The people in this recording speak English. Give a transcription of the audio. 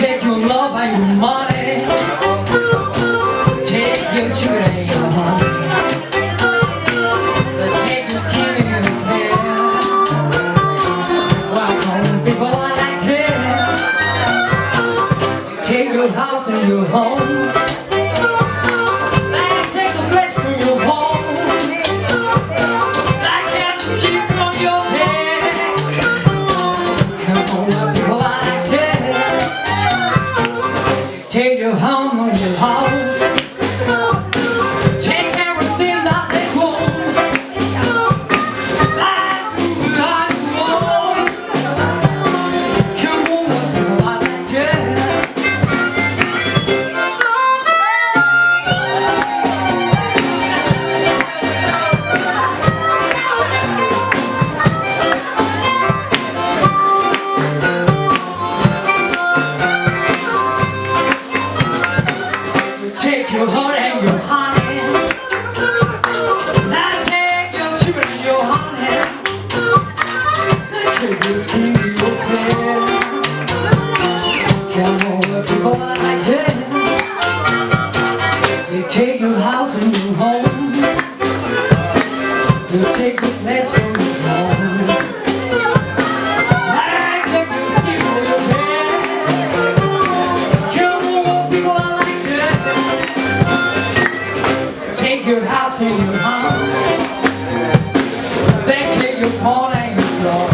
take your love and your money, take your sugar and your honey, take your skin and your hair. Why can't people like that? Take your house and your home, and take the flesh from your home, like that the skin from your hair. Come on, people like take your home on your home. Take everything that they want. Like you want. Come on, people like take your heart and your honey, now take your sugar and your honey, take your skin and your hair. Come on, people like that. They take your house and your home, they take the place from your home, like take your skin and your hair. Come on, people like that. Take your house and your home, they take your corn and your floor.